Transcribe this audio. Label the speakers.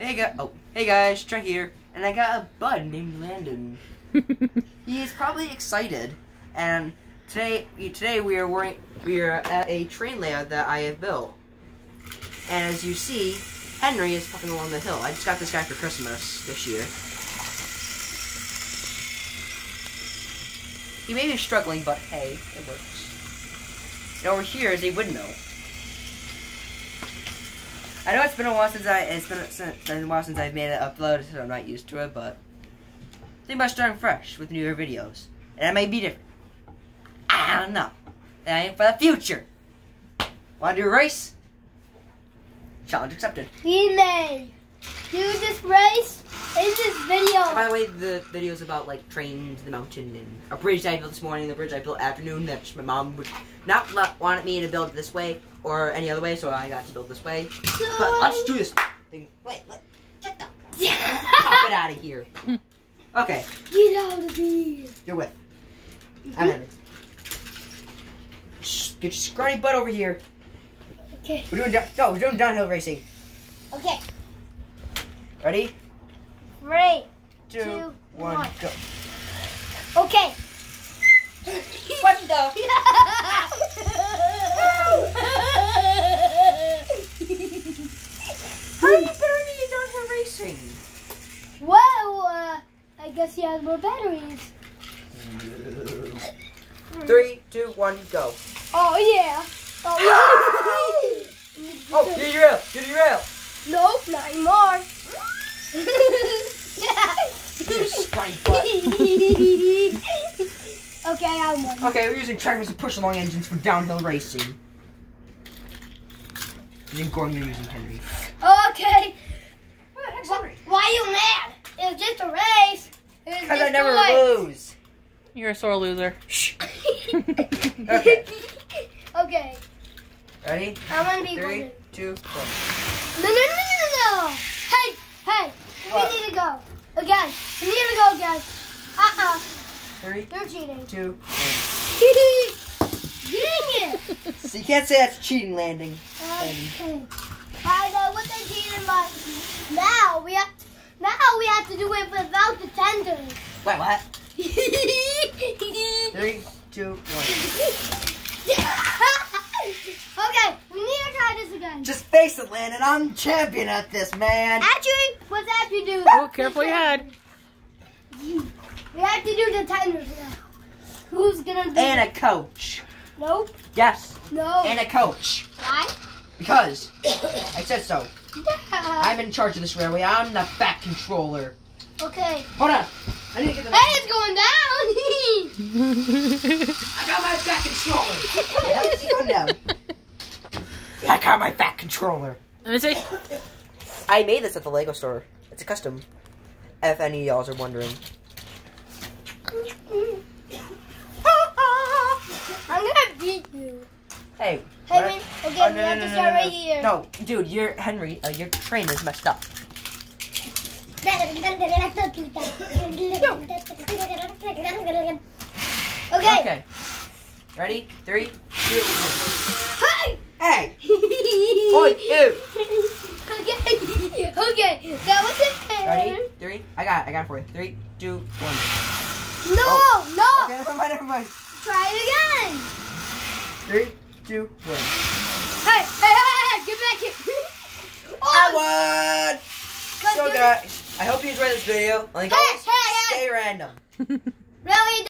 Speaker 1: Hey guys, Trey here, and I got a bud named Landyn. He's probably excited, and today we are at a train layout that I have built. And as you see, Henry is fucking along the hill. I just got this guy for Christmas this year. He may be struggling, but hey, it works. And over here is a windmill. I know it's been a while since I've made an upload, so I'm not used to it, but think about starting fresh with newer videos. And that may be different. I don't know. That ain't for the future. Wanna do a race? Challenge accepted.
Speaker 2: We may do this race in this video.
Speaker 1: And by the way, the video is about like trains, the mountain, and a bridge that I built this morning, the bridge I built afternoon that my mom would not wanted me to build this way or any other way, so I got to build this way. But let's do this thing. Wait, get the pop it out of here. Okay.
Speaker 2: Get out of here.
Speaker 1: You're with. I'm in it. Get your scrawny butt over here.
Speaker 2: Okay.
Speaker 1: We're doing downhill racing.
Speaker 2: Okay.
Speaker 1: Ready?
Speaker 2: 3,
Speaker 1: 2, 1, go.
Speaker 2: Okay.
Speaker 1: What the? How are you better than downhill racing?
Speaker 2: Well, I guess he has more batteries.
Speaker 1: 3, 2, 1, go.
Speaker 2: Oh yeah. Oh yeah.
Speaker 1: Oh, get your rail. Get your rail.
Speaker 2: Nope, not anymore.
Speaker 1: You scrawny butt.
Speaker 2: Okay, I'm one.
Speaker 1: Okay, we're using tractors and push-along engines for downhill racing. Using Gordon, you're using Henry.
Speaker 2: Okay. Why are you mad? It was just a race.
Speaker 1: Because I never lose.
Speaker 3: You're a sore loser.
Speaker 1: Shh. Okay.
Speaker 2: Okay.
Speaker 1: Ready?
Speaker 2: I'm gonna be
Speaker 1: 3,
Speaker 2: good.
Speaker 1: 2, 1.
Speaker 2: No. Hey.
Speaker 1: What?
Speaker 2: We need to go. Again. We need to go again.
Speaker 1: 3,
Speaker 2: You're cheating.
Speaker 1: 2, 1.
Speaker 2: Dang it.
Speaker 1: So you can't say that's cheating, Landyn.
Speaker 2: Okay. I know what they're cheating, but now we have to do it without the tenders.
Speaker 1: Wait, what? 3, 2, 1.
Speaker 2: Okay, we need to try this again.
Speaker 1: Just face it, Landyn. I'm champion at this, man.
Speaker 2: Actually, let's actually do
Speaker 3: Oh, careful your head.
Speaker 2: We have to do the tenders now. Who's gonna do
Speaker 1: And a
Speaker 2: it?
Speaker 1: coach.
Speaker 2: Nope.
Speaker 1: Yes.
Speaker 2: No.
Speaker 1: And a coach.
Speaker 2: Why?
Speaker 1: Because I said so. I'm in charge of this railway. I'm the fat controller.
Speaker 2: Okay.
Speaker 1: Hold on. I need to get the.
Speaker 2: Hey, it's going down.
Speaker 1: I got my fat controller. How is he going down? I got my fat controller.
Speaker 3: Let me see.
Speaker 1: I made this at the Lego store. It's a custom. If any of y'all are wondering.
Speaker 2: I'm gonna beat you.
Speaker 1: Hey.
Speaker 2: Hey, okay, we have to start right here.
Speaker 1: No, dude, Henry, your train is messed up.
Speaker 2: Okay.
Speaker 1: Ready? 3, 2, 1.
Speaker 2: Hey!
Speaker 1: Hey! Oi, you!
Speaker 2: Okay, that was it.
Speaker 1: Ready? 3. I got it for you. 3, 2, 1.
Speaker 2: No,
Speaker 1: Oh.
Speaker 2: no.
Speaker 1: Okay, never mind.
Speaker 2: Try it again.
Speaker 1: 3, 2, 1.
Speaker 2: Hey, get back here.
Speaker 1: I won! So guys, I hope you enjoyed this video. Like always, stay random.
Speaker 2: Really?